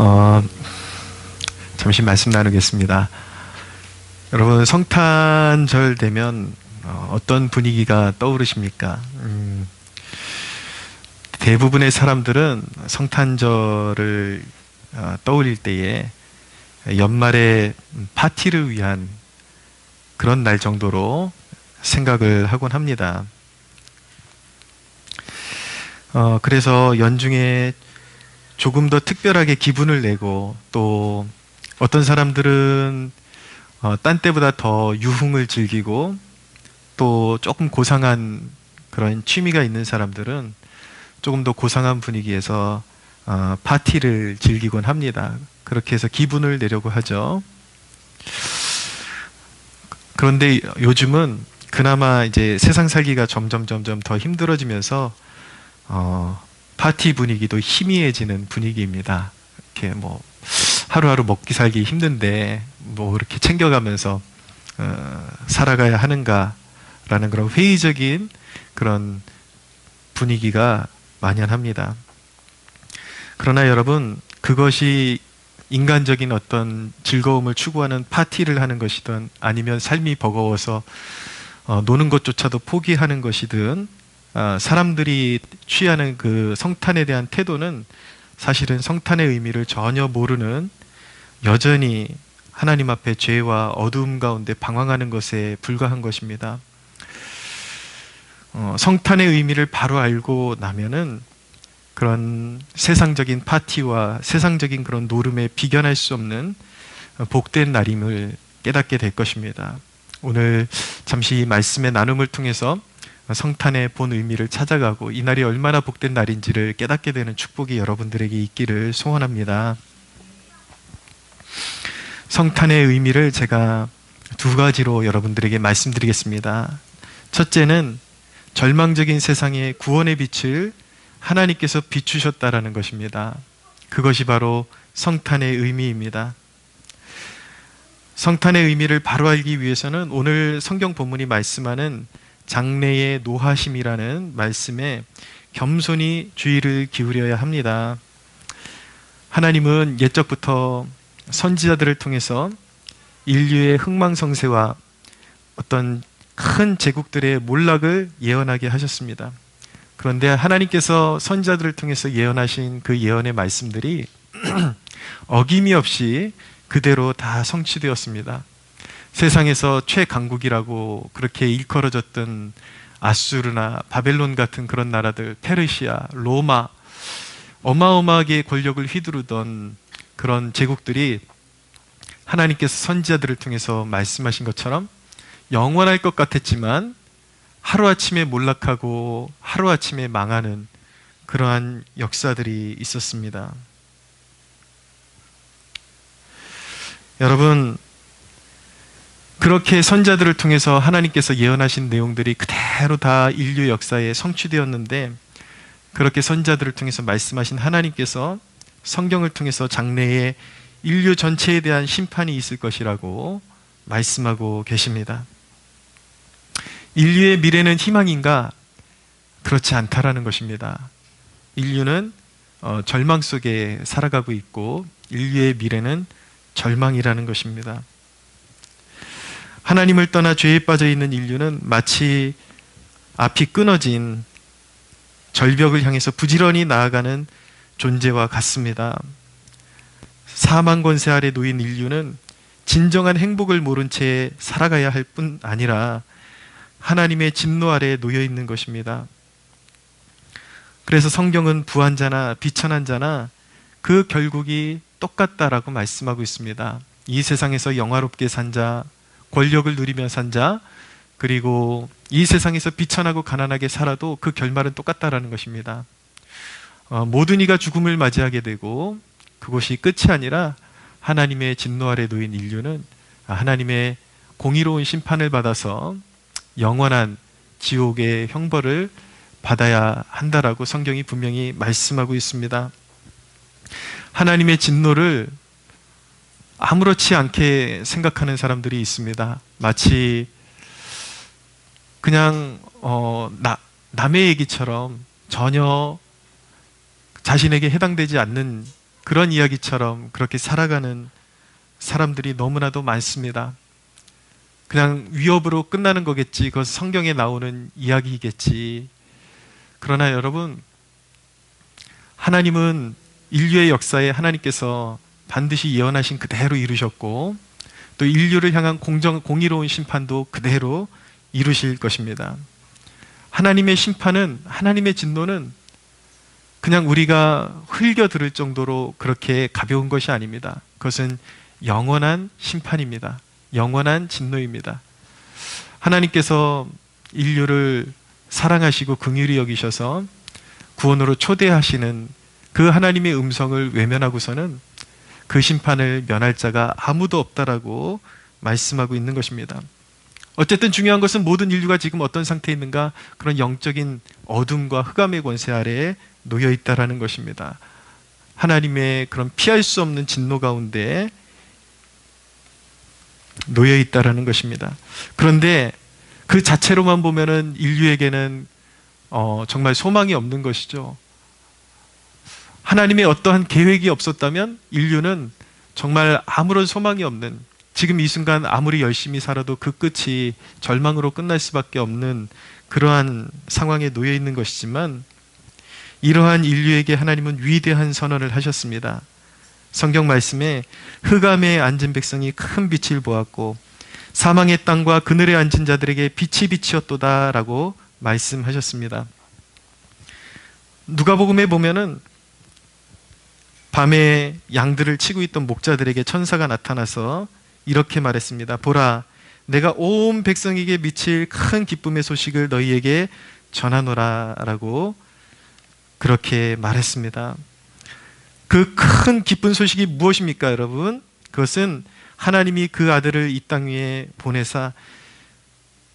어, 잠시 말씀 나누겠습니다. 여러분, 성탄절 되면 어떤 분위기가 떠오르십니까? 대부분의 사람들은 성탄절을 떠올릴 때에 연말에 파티를 위한 그런 날 정도로 생각을 하곤 합니다. 그래서 연중에 조금 더 특별하게 기분을 내고, 또 어떤 사람들은 딴 때보다 더 유흥을 즐기고, 또 조금 고상한 그런 취미가 있는 사람들은 조금 더 고상한 분위기에서 파티를 즐기곤 합니다. 그렇게 해서 기분을 내려고 하죠. 그런데 요즘은 그나마 이제 세상 살기가 점점 더 힘들어지면서 파티 분위기도 희미해지는 분위기입니다. 이렇게 뭐 하루하루 먹기 살기 힘든데 뭐 이렇게 챙겨가면서 살아가야 하는가라는 그런 회의적인 그런 분위기가 만연합니다. 그러나 여러분, 그것이 인간적인 어떤 즐거움을 추구하는 파티를 하는 것이든, 아니면 삶이 버거워서 노는 것조차도 포기하는 것이든, 사람들이 취하는 그 성탄에 대한 태도는 사실은 성탄의 의미를 전혀 모르는, 여전히 하나님 앞에 죄와 어두움 가운데 방황하는 것에 불과한 것입니다. 성탄의 의미를 바로 알고 나면은 그런 세상적인 파티와 세상적인 그런 노름에 비견할 수 없는 복된 날임을 깨닫게 될 것입니다. 오늘 잠시 말씀의 나눔을 통해서 성탄의 본 의미를 찾아가고, 이 날이 얼마나 복된 날인지를 깨닫게 되는 축복이 여러분들에게 있기를 소원합니다. 성탄의 의미를 제가 두 가지로 여러분들에게 말씀드리겠습니다. 첫째는 절망적인 세상에 구원의 빛을 하나님께서 비추셨다라는 것입니다. 그것이 바로 성탄의 의미입니다. 성탄의 의미를 바로 알기 위해서는 오늘 성경 본문이 말씀하는 장래의 노하심이라는 말씀에 겸손히 주의를 기울여야 합니다. 하나님은 옛적부터 선지자들을 통해서 인류의 흥망성쇠와 어떤 큰 제국들의 몰락을 예언하게 하셨습니다. 그런데 하나님께서 선지자들을 통해서 예언하신 그 예언의 말씀들이 어김이 없이 그대로 다 성취되었습니다. 세상에서 최강국이라고 그렇게 일컬어졌던 아수르나 바벨론 같은 그런 나라들, 페르시아, 로마, 어마어마하게 권력을 휘두르던 그런 제국들이 하나님께서 선지자들을 통해서 말씀하신 것처럼 영원할 것 같았지만 하루아침에 몰락하고 하루아침에 망하는 그러한 역사들이 있었습니다. 여러분, 그렇게 선지자들을 통해서 하나님께서 예언하신 내용들이 그대로 다 인류 역사에 성취되었는데, 그렇게 선지자들을 통해서 말씀하신 하나님께서 성경을 통해서 장래에 인류 전체에 대한 심판이 있을 것이라고 말씀하고 계십니다. 인류의 미래는 희망인가? 그렇지 않다라는 것입니다. 인류는 절망 속에 살아가고 있고, 인류의 미래는 절망이라는 것입니다. 하나님을 떠나 죄에 빠져 있는 인류는 마치 앞이 끊어진 절벽을 향해서 부지런히 나아가는 존재와 같습니다. 사망 권세 아래 놓인 인류는 진정한 행복을 모른 채 살아가야 할 뿐 아니라 하나님의 진노 아래에 놓여 있는 것입니다. 그래서 성경은 부한 자나 비천한 자나 그 결국이 똑같다라고 말씀하고 있습니다. 이 세상에서 영화롭게 산 자, 권력을 누리며 산 자, 그리고 이 세상에서 비천하고 가난하게 살아도 그 결말은 똑같다라는 것입니다. 모든 이가 죽음을 맞이하게 되고, 그것이 끝이 아니라 하나님의 진노 아래 놓인 인류는 하나님의 공의로운 심판을 받아서 영원한 지옥의 형벌을 받아야 한다라고 성경이 분명히 말씀하고 있습니다. 하나님의 진노를 아무렇지 않게 생각하는 사람들이 있습니다. 마치 그냥 남의 얘기처럼 전혀 자신에게 해당되지 않는 그런 이야기처럼 그렇게 살아가는 사람들이 너무나도 많습니다. 그냥 위협으로 끝나는 거겠지. 그것은 성경에 나오는 이야기겠지. 그러나 여러분, 하나님은 인류의 역사에 하나님께서 반드시 예언하신 그대로 이루셨고, 또 인류를 향한 공의로운 심판도 그대로 이루실 것입니다. 하나님의 심판은, 하나님의 진노는 그냥 우리가 흘겨 들을 정도로 그렇게 가벼운 것이 아닙니다. 그것은 영원한 심판입니다. 영원한 진노입니다. 하나님께서 인류를 사랑하시고 긍휼히 여기셔서 구원으로 초대하시는 그 하나님의 음성을 외면하고서는 그 심판을 면할 자가 아무도 없다라고 말씀하고 있는 것입니다. 어쨌든 중요한 것은 모든 인류가 지금 어떤 상태에 있는가? 그런 영적인 어둠과 흑암의 권세 아래에 놓여 있다라는 것입니다. 하나님의 그런 피할 수 없는 진노 가운데 놓여 있다라는 것입니다. 그런데 그 자체로만 보면은 인류에게는 정말 소망이 없는 것이죠. 하나님의 어떠한 계획이 없었다면 인류는 정말 아무런 소망이 없는, 지금 이 순간 아무리 열심히 살아도 그 끝이 절망으로 끝날 수밖에 없는 그러한 상황에 놓여 있는 것이지만, 이러한 인류에게 하나님은 위대한 선언을 하셨습니다. 성경 말씀에 흑암에 앉은 백성이 큰 빛을 보았고 사망의 땅과 그늘에 앉은 자들에게 빛이 비치었도다 라고 말씀하셨습니다. 누가복음에 보면은 밤에 양들을 치고 있던 목자들에게 천사가 나타나서 이렇게 말했습니다. 보라, 내가 온 백성에게 미칠 큰 기쁨의 소식을 너희에게 전하노라 라고 그렇게 말했습니다. 그 큰 기쁜 소식이 무엇입니까, 여러분? 그것은 하나님이 그 아들을 이 땅 위에 보내사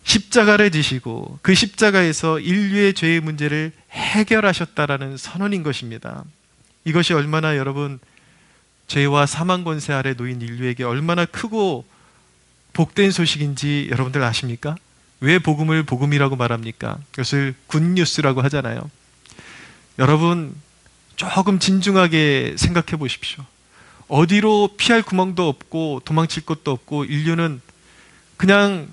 십자가를 지시고 그 십자가에서 인류의 죄의 문제를 해결하셨다라는 선언인 것입니다. 이것이 얼마나 여러분, 죄와 사망 권세 아래 놓인 인류에게 얼마나 크고 복된 소식인지 여러분들 아십니까? 왜 복음을 복음이라고 말합니까? 그것을 굿뉴스라고 하잖아요. 여러분, 조금 진중하게 생각해 보십시오. 어디로 피할 구멍도 없고 도망칠 곳도 없고 인류는 그냥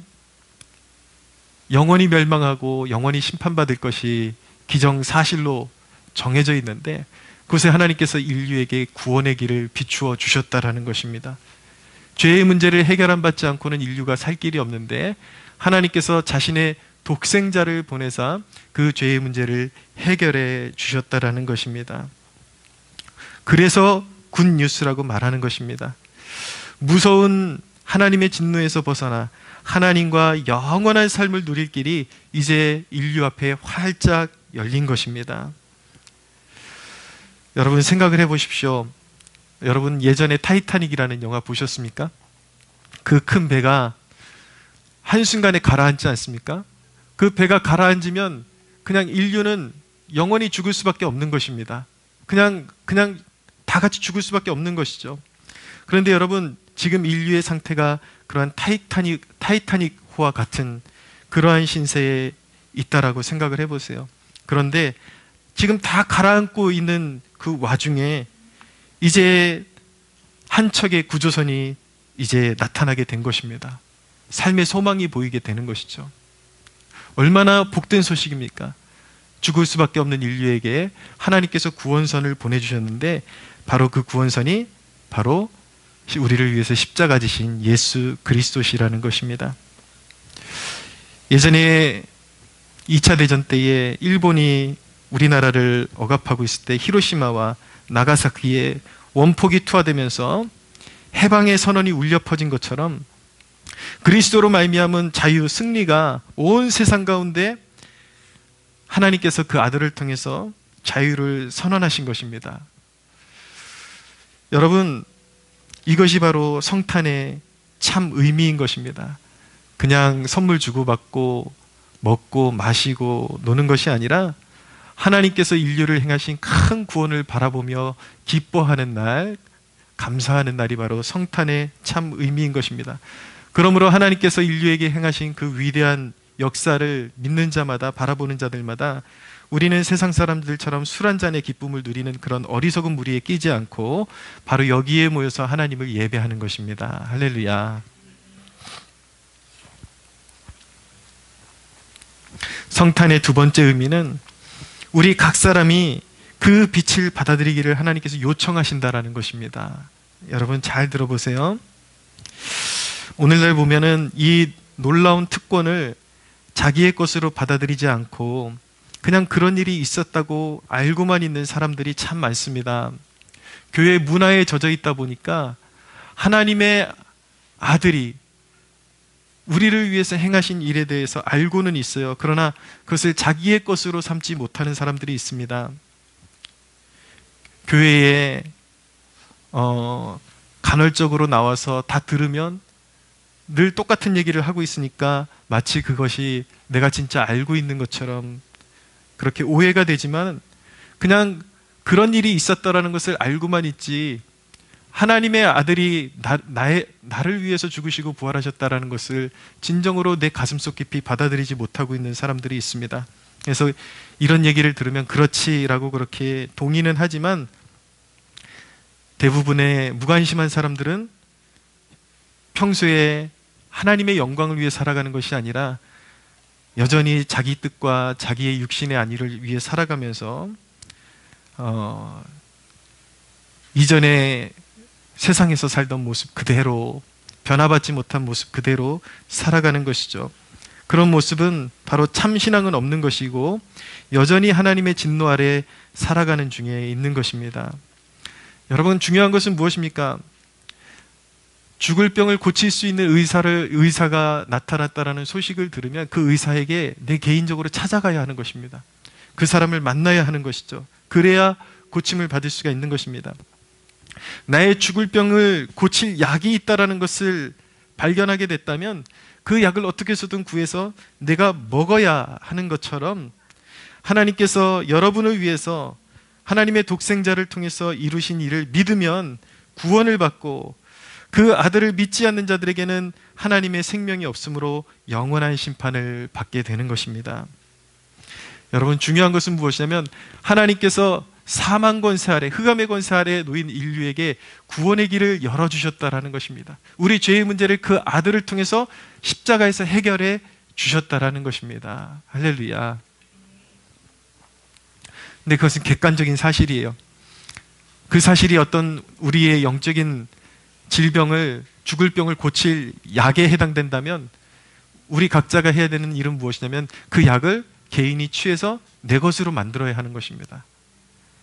영원히 멸망하고 영원히 심판받을 것이 기정사실로 정해져 있는데, 그곳에 하나님께서 인류에게 구원의 길을 비추어 주셨다라는 것입니다. 죄의 문제를 해결한 받지 않고는 인류가 살 길이 없는데 하나님께서 자신의 독생자를 보내사 그 죄의 문제를 해결해 주셨다라는 것입니다. 그래서 굿뉴스라고 말하는 것입니다. 무서운 하나님의 진노에서 벗어나 하나님과 영원한 삶을 누릴 길이 이제 인류 앞에 활짝 열린 것입니다. 여러분 생각을 해보십시오. 여러분 예전에 타이타닉이라는 영화 보셨습니까? 그 큰 배가 한순간에 가라앉지 않습니까? 그 배가 가라앉으면 그냥 인류는 영원히 죽을 수밖에 없는 것입니다. 그냥 다 같이 죽을 수밖에 없는 것이죠. 그런데 여러분, 지금 인류의 상태가 그러한 타이타닉호와 같은 그러한 신세에 있다라고 생각을 해보세요. 그런데 지금 다 가라앉고 있는 그 와중에 이제 한 척의 구조선이 이제 나타나게 된 것입니다. 삶의 소망이 보이게 되는 것이죠. 얼마나 복된 소식입니까? 죽을 수밖에 없는 인류에게 하나님께서 구원선을 보내주셨는데, 바로 그 구원선이 바로 우리를 위해서 십자가 지신 예수 그리스도시라는 것입니다. 예전에 2차 대전 때에 일본이 우리나라를 억압하고 있을 때 히로시마와 나가사키에 원폭이 투하되면서 해방의 선언이 울려 퍼진 것처럼 그리스도로 말미암은 자유, 승리가 온 세상 가운데 하나님께서 그 아들을 통해서 자유를 선언하신 것입니다. 여러분, 이것이 바로 성탄의 참 의미인 것입니다. 그냥 선물 주고받고 먹고 마시고 노는 것이 아니라 하나님께서 인류를 행하신 큰 구원을 바라보며 기뻐하는 날, 감사하는 날이 바로 성탄의 참 의미인 것입니다. 그러므로 하나님께서 인류에게 행하신 그 위대한 역사를 믿는 자마다, 바라보는 자들마다 우리는 세상 사람들처럼 술 한 잔의 기쁨을 누리는 그런 어리석은 무리에 끼지 않고 바로 여기에 모여서 하나님을 예배하는 것입니다. 할렐루야. 성탄의 두 번째 의미는 우리 각 사람이 그 빛을 받아들이기를 하나님께서 요청하신다라는 것입니다. 여러분 잘 들어보세요. 오늘날 보면은 이 놀라운 특권을 자기의 것으로 받아들이지 않고 그냥 그런 일이 있었다고 알고만 있는 사람들이 참 많습니다. 교회 문화에 젖어 있다 보니까 하나님의 아들이 우리를 위해서 행하신 일에 대해서 알고는 있어요. 그러나 그것을 자기의 것으로 삼지 못하는 사람들이 있습니다. 교회에 간헐적으로 나와서 다 들으면 늘 똑같은 얘기를 하고 있으니까 마치 그것이 내가 진짜 알고 있는 것처럼 그렇게 오해가 되지만 그냥 그런 일이 있었다라는 것을 알고만 있지 하나님의 아들이 나를 위해서 죽으시고 부활하셨다라는 것을 진정으로 내 가슴속 깊이 받아들이지 못하고 있는 사람들이 있습니다. 그래서 이런 얘기를 들으면 그렇지라고 그렇게 동의는 하지만 대부분의 무관심한 사람들은 평소에 하나님의 영광을 위해 살아가는 것이 아니라 여전히 자기 뜻과 자기의 육신의 안위를 위해 살아가면서 이전에 세상에서 살던 모습 그대로 변화받지 못한 모습 그대로 살아가는 것이죠. 그런 모습은 바로 참 신앙은 없는 것이고 여전히 하나님의 진노 아래 살아가는 중에 있는 것입니다. 여러분 중요한 것은 무엇입니까? 죽을 병을 고칠 수 있는 의사가 나타났다라는 소식을 들으면 그 의사에게 내 개인적으로 찾아가야 하는 것입니다. 그 사람을 만나야 하는 것이죠. 그래야 고침을 받을 수가 있는 것입니다. 나의 죽을 병을 고칠 약이 있다라는 것을 발견하게 됐다면 그 약을 어떻게 해서든 구해서 내가 먹어야 하는 것처럼 하나님께서 여러분을 위해서 하나님의 독생자를 통해서 이루신 일을 믿으면 구원을 받고 그 아들을 믿지 않는 자들에게는 하나님의 생명이 없으므로 영원한 심판을 받게 되는 것입니다. 여러분 중요한 것은 무엇이냐면 하나님께서 사망 권세 아래 흑암의 권세 아래 놓인 인류에게 구원의 길을 열어주셨다라는 것입니다. 우리 죄의 문제를 그 아들을 통해서 십자가에서 해결해 주셨다라는 것입니다. 할렐루야. 근데 그것은 객관적인 사실이에요. 그 사실이 어떤 우리의 영적인 질병을 죽을 병을 고칠 약에 해당된다면 우리 각자가 해야 되는 일은 무엇이냐면 그 약을 개인이 취해서 내 것으로 만들어야 하는 것입니다.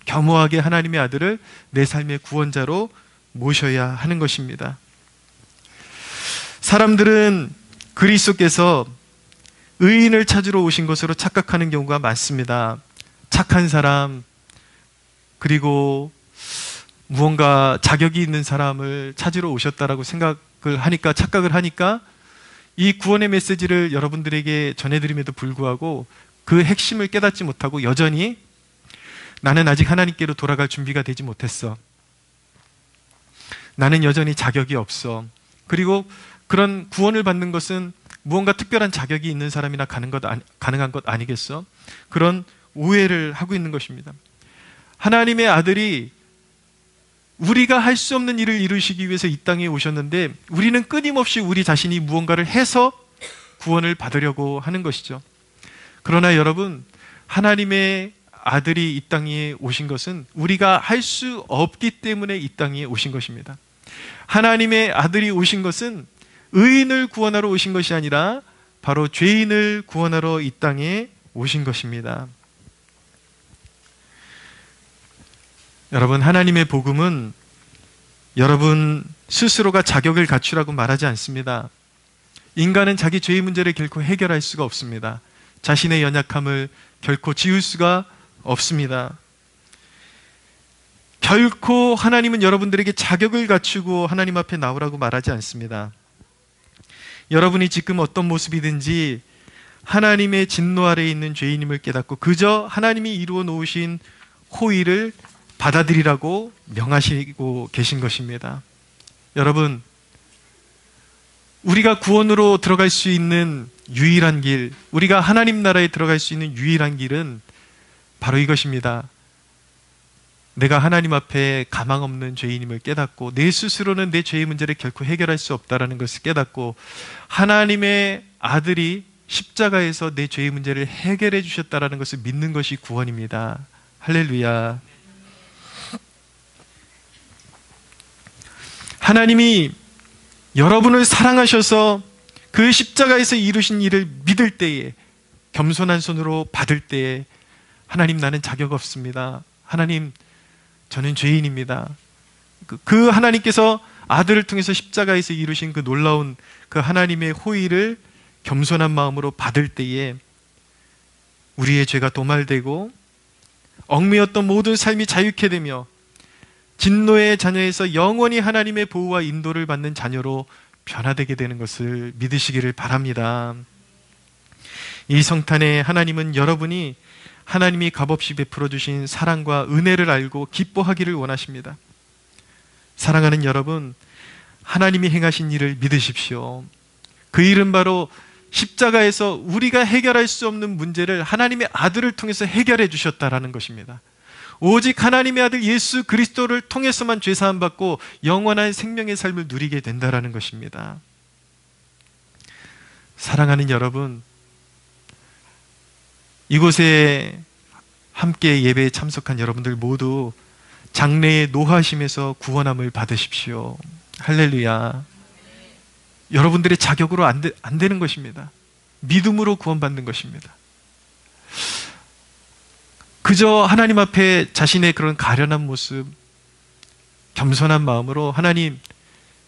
겸허하게 하나님의 아들을 내 삶의 구원자로 모셔야 하는 것입니다. 사람들은 그리스도께서 의인을 찾으러 오신 것으로 착각하는 경우가 많습니다. 착한 사람 그리고 무언가 자격이 있는 사람을 찾으러 오셨다라고 착각을 하니까 이 구원의 메시지를 여러분들에게 전해드림에도 불구하고 그 핵심을 깨닫지 못하고 여전히 나는 아직 하나님께로 돌아갈 준비가 되지 못했어. 나는 여전히 자격이 없어. 그리고 그런 구원을 받는 것은 무언가 특별한 자격이 있는 사람이나 가능한 것 아니겠어? 그런 오해를 하고 있는 것입니다. 하나님의 아들이 우리가 할 수 없는 일을 이루시기 위해서 이 땅에 오셨는데 우리는 끊임없이 우리 자신이 무언가를 해서 구원을 받으려고 하는 것이죠. 그러나 여러분 하나님의 아들이 이 땅에 오신 것은 우리가 할 수 없기 때문에 이 땅에 오신 것입니다. 하나님의 아들이 오신 것은 의인을 구원하러 오신 것이 아니라 바로 죄인을 구원하러 이 땅에 오신 것입니다. 여러분 하나님의 복음은 여러분 스스로가 자격을 갖추라고 말하지 않습니다. 인간은 자기 죄의 문제를 결코 해결할 수가 없습니다. 자신의 연약함을 결코 지울 수가 없습니다. 결코 하나님은 여러분들에게 자격을 갖추고 하나님 앞에 나오라고 말하지 않습니다. 여러분이 지금 어떤 모습이든지 하나님의 진노 아래에 있는 죄인임을 깨닫고 그저 하나님이 이루어 놓으신 호의를 받아들이라고 명하시고 계신 것입니다. 여러분, 우리가 구원으로 들어갈 수 있는 유일한 길, 우리가 하나님 나라에 들어갈 수 있는 유일한 길은 바로 이것입니다. 내가 하나님 앞에 가망 없는 죄인임을 깨닫고 내 스스로는 내 죄의 문제를 결코 해결할 수 없다는 것을 깨닫고 하나님의 아들이 십자가에서 내 죄의 문제를 해결해 주셨다는 것을 믿는 것이 구원입니다. 할렐루야. 하나님이 여러분을 사랑하셔서 그 십자가에서 이루신 일을 믿을 때에, 겸손한 손으로 받을 때에, 하나님, 나는 자격 없습니다. 하나님, 저는 죄인입니다. 그 하나님께서 아들을 통해서 십자가에서 이루신 그 놀라운 그 하나님의 호의를 겸손한 마음으로 받을 때에 우리의 죄가 도말되고 얽매였던 모든 삶이 자유케 되며 진노의 자녀에서 영원히 하나님의 보호와 인도를 받는 자녀로 변화되게 되는 것을 믿으시기를 바랍니다. 이 성탄에 하나님은 여러분이 하나님이 값없이 베풀어 주신 사랑과 은혜를 알고 기뻐하기를 원하십니다. 사랑하는 여러분, 하나님이 행하신 일을 믿으십시오. 그 일은 바로 십자가에서 우리가 해결할 수 없는 문제를 하나님의 아들을 통해서 해결해 주셨다라는 것입니다. 오직 하나님의 아들 예수 그리스도를 통해서만 죄사함 받고 영원한 생명의 삶을 누리게 된다라는 것입니다. 사랑하는 여러분, 이곳에 함께 예배에 참석한 여러분들 모두 장래의 노하심에서 구원함을 받으십시오. 할렐루야. 여러분들의 자격으로 안 되는 것입니다. 믿음으로 구원받는 것입니다. 그저 하나님 앞에 자신의 그런 가련한 모습, 겸손한 마음으로 하나님,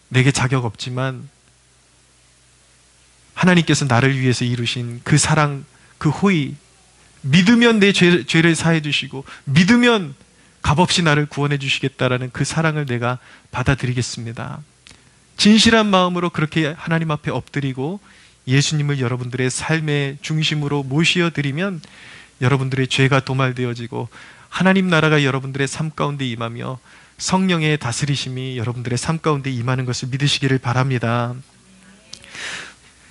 내게 자격 없지만 하나님께서 나를 위해서 이루신 그 사랑, 그 호의, 믿으면 내 죄를 사해 주시고 믿으면 값없이 나를 구원해 주시겠다라는 그 사랑을 내가 받아들이겠습니다. 진실한 마음으로 그렇게 하나님 앞에 엎드리고 예수님을 여러분들의 삶의 중심으로 모시어드리면 여러분들의 죄가 도말되어지고 하나님 나라가 여러분들의 삶 가운데 임하며 성령의 다스리심이 여러분들의 삶 가운데 임하는 것을 믿으시기를 바랍니다.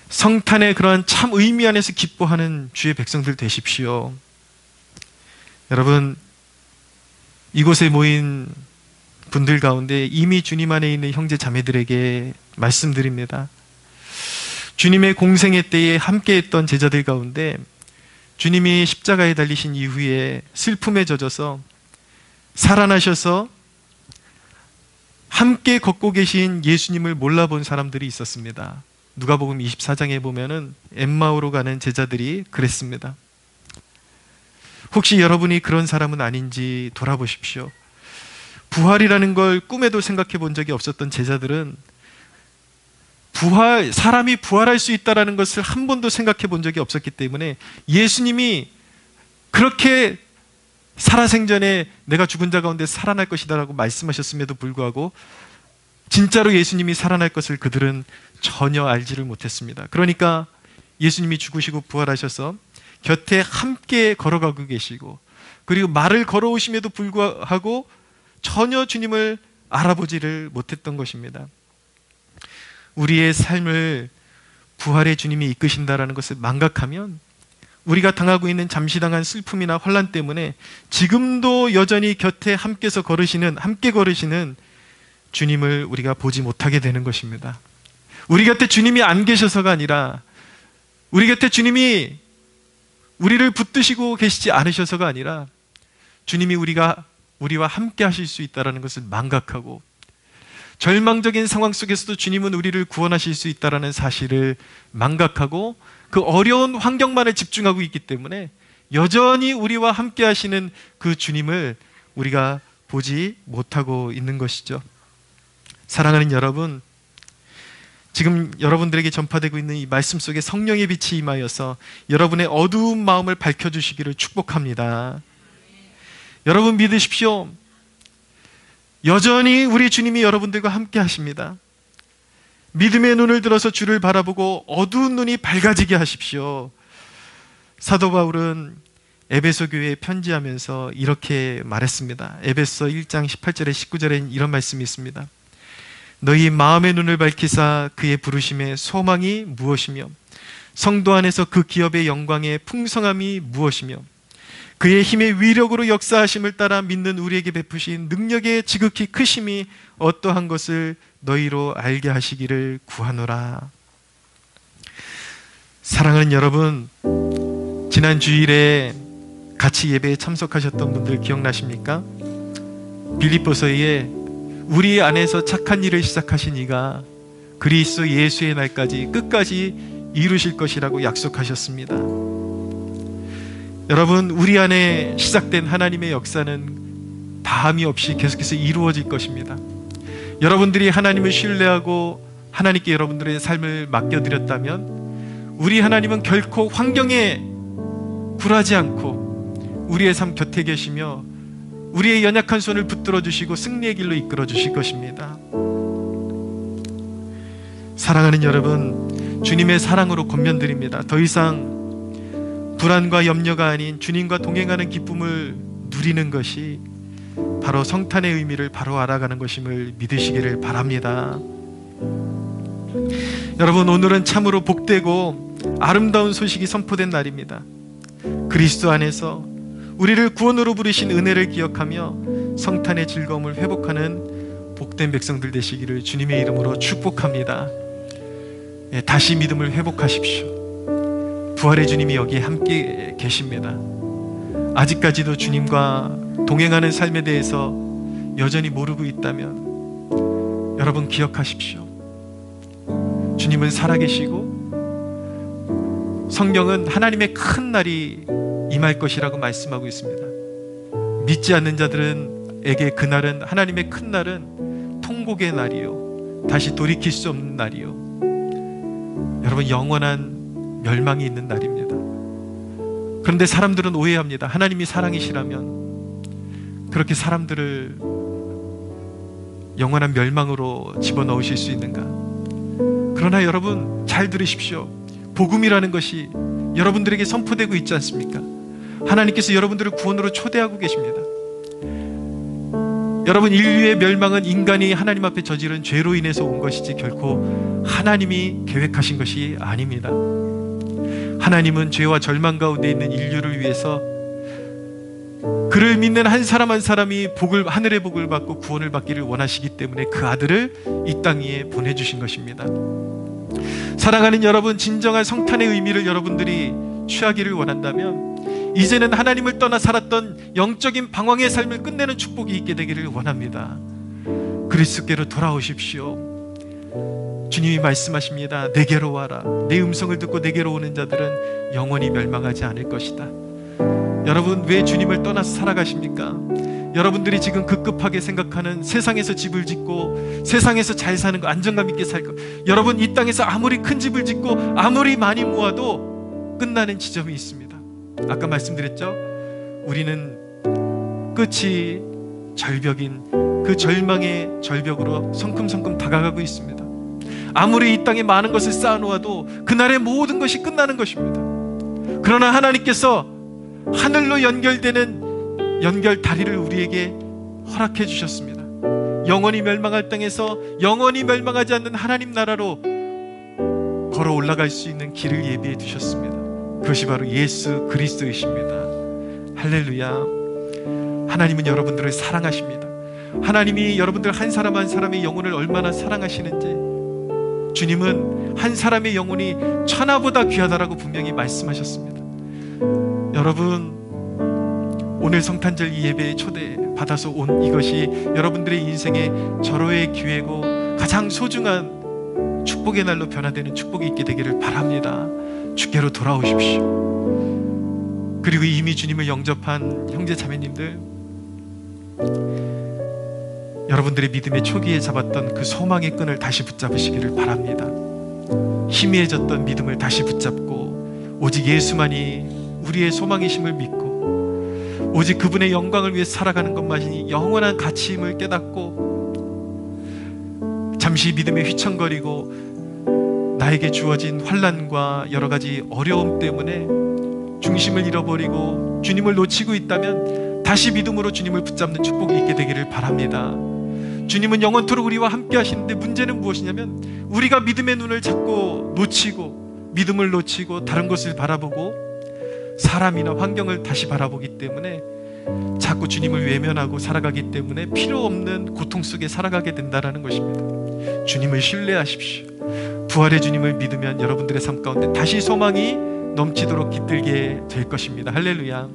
성탄의 그러한 참 의미 안에서 기뻐하는 주의 백성들 되십시오. 여러분, 이곳에 모인 분들 가운데 이미 주님 안에 있는 형제 자매들에게 말씀드립니다. 주님의 공생애 때에 함께했던 제자들 가운데 주님이 십자가에 달리신 이후에 슬픔에 젖어서 살아나셔서 함께 걷고 계신 예수님을 몰라본 사람들이 있었습니다. 누가복음 24장에 보면은 엠마오로 가는 제자들이 그랬습니다. 혹시 여러분이 그런 사람은 아닌지 돌아보십시오. 부활이라는 걸 꿈에도 생각해 본 적이 없었던 제자들은 사람이 부활할 수 있다는 것을 한 번도 생각해 본 적이 없었기 때문에 예수님이 그렇게 살아생전에 내가 죽은 자 가운데 살아날 것이다 라고 말씀하셨음에도 불구하고 진짜로 예수님이 살아날 것을 그들은 전혀 알지를 못했습니다. 그러니까 예수님이 죽으시고 부활하셔서 곁에 함께 걸어가고 계시고 그리고 말을 걸어오심에도 불구하고 전혀 주님을 알아보지를 못했던 것입니다. 우리의 삶을 부활의 주님이 이끄신다라는 것을 망각하면 우리가 당하고 있는 잠시당한 슬픔이나 환난 때문에 지금도 여전히 곁에 함께 걸으시는 주님을 우리가 보지 못하게 되는 것입니다. 우리 곁에 주님이 안 계셔서가 아니라 우리 곁에 주님이 우리를 붙드시고 계시지 않으셔서가 아니라 주님이 우리와 함께 하실 수 있다는 것을 망각하고 절망적인 상황 속에서도 주님은 우리를 구원하실 수 있다는 사실을 망각하고 그 어려운 환경만에 집중하고 있기 때문에 여전히 우리와 함께 하시는 그 주님을 우리가 보지 못하고 있는 것이죠. 사랑하는 여러분, 지금 여러분들에게 전파되고 있는 이 말씀 속에 성령의 빛이 임하여서 여러분의 어두운 마음을 밝혀주시기를 축복합니다. 여러분 믿으십시오. 여전히 우리 주님이 여러분들과 함께 하십니다. 믿음의 눈을 들어서 주를 바라보고 어두운 눈이 밝아지게 하십시오. 사도 바울은 에베소 교회에 편지하면서 이렇게 말했습니다. 에베소 1장 18절에 19절에 이런 말씀이 있습니다. 너희 마음의 눈을 밝히사 그의 부르심의 소망이 무엇이며 성도 안에서 그 기업의 영광의 풍성함이 무엇이며 그의 힘의 위력으로 역사하심을 따라 믿는 우리에게 베푸신 능력의 지극히 크심이 어떠한 것을 너희로 알게 하시기를 구하노라. 사랑하는 여러분, 지난 주일에 같이 예배에 참석하셨던 분들 기억나십니까? 빌립보서에 우리 안에서 착한 일을 시작하신 이가 그리스도 예수의 날까지 끝까지 이루실 것이라고 약속하셨습니다. 여러분, 우리 안에 시작된 하나님의 역사는 다함이 없이 계속해서 이루어질 것입니다. 여러분들이 하나님을 신뢰하고 하나님께 여러분들의 삶을 맡겨드렸다면 우리 하나님은 결코 환경에 굴하지 않고 우리의 삶 곁에 계시며 우리의 연약한 손을 붙들어 주시고 승리의 길로 이끌어 주실 것입니다. 사랑하는 여러분, 주님의 사랑으로 권면드립니다. 더 이상 불안과 염려가 아닌 주님과 동행하는 기쁨을 누리는 것이 바로 성탄의 의미를 바로 알아가는 것임을 믿으시기를 바랍니다. 여러분, 오늘은 참으로 복되고 아름다운 소식이 선포된 날입니다. 그리스도 안에서 우리를 구원으로 부르신 은혜를 기억하며 성탄의 즐거움을 회복하는 복된 백성들 되시기를 주님의 이름으로 축복합니다. 다시 믿음을 회복하십시오. 부활의 주님이 여기에 함께 계십니다. 아직까지도 주님과 동행하는 삶에 대해서 여전히 모르고 있다면 여러분 기억하십시오. 주님은 살아계시고 성경은 하나님의 큰 날이 임할 것이라고 말씀하고 있습니다. 믿지 않는 자들에게 그날은, 하나님의 큰 날은 통곡의 날이요, 다시 돌이킬 수 없는 날이요, 여러분 영원한 멸망이 있는 날입니다. 그런데 사람들은 오해합니다. 하나님이 사랑이시라면 그렇게 사람들을 영원한 멸망으로 집어넣으실 수 있는가? 그러나 여러분 잘 들으십시오. 복음이라는 것이 여러분들에게 선포되고 있지 않습니까? 하나님께서 여러분들을 구원으로 초대하고 계십니다. 여러분, 인류의 멸망은 인간이 하나님 앞에 저지른 죄로 인해서 온 것이지 결코 하나님이 계획하신 것이 아닙니다. 하나님은 죄와 절망 가운데 있는 인류를 위해서 그를 믿는 한 사람 한 사람이 하늘의 복을 받고 구원을 받기를 원하시기 때문에 그 아들을 이 땅 위에 보내주신 것입니다. 사랑하는 여러분, 진정한 성탄의 의미를 여러분들이 취하기를 원한다면 이제는 하나님을 떠나 살았던 영적인 방황의 삶을 끝내는 축복이 있게 되기를 원합니다. 그리스도께로 돌아오십시오. 주님이 말씀하십니다. 내게로 와라. 내 음성을 듣고 내게로 오는 자들은 영원히 멸망하지 않을 것이다. 여러분, 왜 주님을 떠나서 살아가십니까? 여러분들이 지금 급급하게 생각하는 세상에서 집을 짓고 세상에서 잘 사는 거, 안정감 있게 살 거, 여러분 이 땅에서 아무리 큰 집을 짓고 아무리 많이 모아도 끝나는 지점이 있습니다. 아까 말씀드렸죠? 우리는 끝이 절벽인 그 절망의 절벽으로 성큼성큼 다가가고 있습니다. 아무리 이 땅에 많은 것을 쌓아놓아도 그날의 모든 것이 끝나는 것입니다. 그러나 하나님께서 하늘로 연결되는 연결 다리를 우리에게 허락해 주셨습니다. 영원히 멸망할 땅에서 영원히 멸망하지 않는 하나님 나라로 걸어 올라갈 수 있는 길을 예비해 두셨습니다. 그것이 바로 예수 그리스도이십니다. 할렐루야. 하나님은 여러분들을 사랑하십니다. 하나님이 여러분들 한 사람 한 사람의 영혼을 얼마나 사랑하시는지 주님은 한 사람의 영혼이 천하보다 귀하다라고 분명히 말씀하셨습니다. 여러분, 오늘 성탄절 이 예배에 초대받아서 온 이것이 여러분들의 인생의 절호의 기회고 가장 소중한 축복의 날로 변화되는 축복이 있게 되기를 바랍니다. 주께로 돌아오십시오. 그리고 이미 주님을 영접한 형제 자매님들, 여러분들의 믿음의 초기에 잡았던 그 소망의 끈을 다시 붙잡으시기를 바랍니다. 희미해졌던 믿음을 다시 붙잡고 오직 예수만이 우리의 소망이심을 믿고 오직 그분의 영광을 위해 살아가는 것만이 영원한 가치임을 깨닫고 잠시 믿음에 휘청거리고 나에게 주어진 환난과 여러 가지 어려움 때문에 중심을 잃어버리고 주님을 놓치고 있다면 다시 믿음으로 주님을 붙잡는 축복이 있게 되기를 바랍니다. 주님은 영원토록 우리와 함께 하시는데 문제는 무엇이냐면 우리가 믿음의 눈을 자꾸 놓치고 믿음을 놓치고 다른 것을 바라보고 사람이나 환경을 다시 바라보기 때문에 자꾸 주님을 외면하고 살아가기 때문에 필요 없는 고통 속에 살아가게 된다는 것입니다. 주님을 신뢰하십시오. 부활의 주님을 믿으면 여러분들의 삶 가운데 다시 소망이 넘치도록 깃들게 될 것입니다. 할렐루야.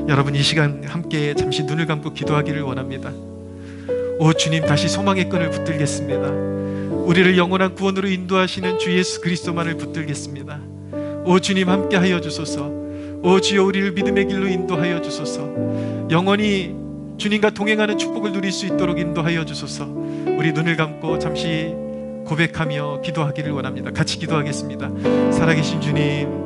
여러분, 이 시간 함께 잠시 눈을 감고 기도하기를 원합니다. 오 주님, 다시 소망의 끈을 붙들겠습니다. 우리를 영원한 구원으로 인도하시는 주 예수 그리스도만을 붙들겠습니다. 오 주님, 함께 하여 주소서. 오 주여, 우리를 믿음의 길로 인도하여 주소서. 영원히 주님과 동행하는 축복을 누릴 수 있도록 인도하여 주소서. 우리 눈을 감고 잠시 고백하며 기도하기를 원합니다. 같이 기도하겠습니다. 살아계신 주님,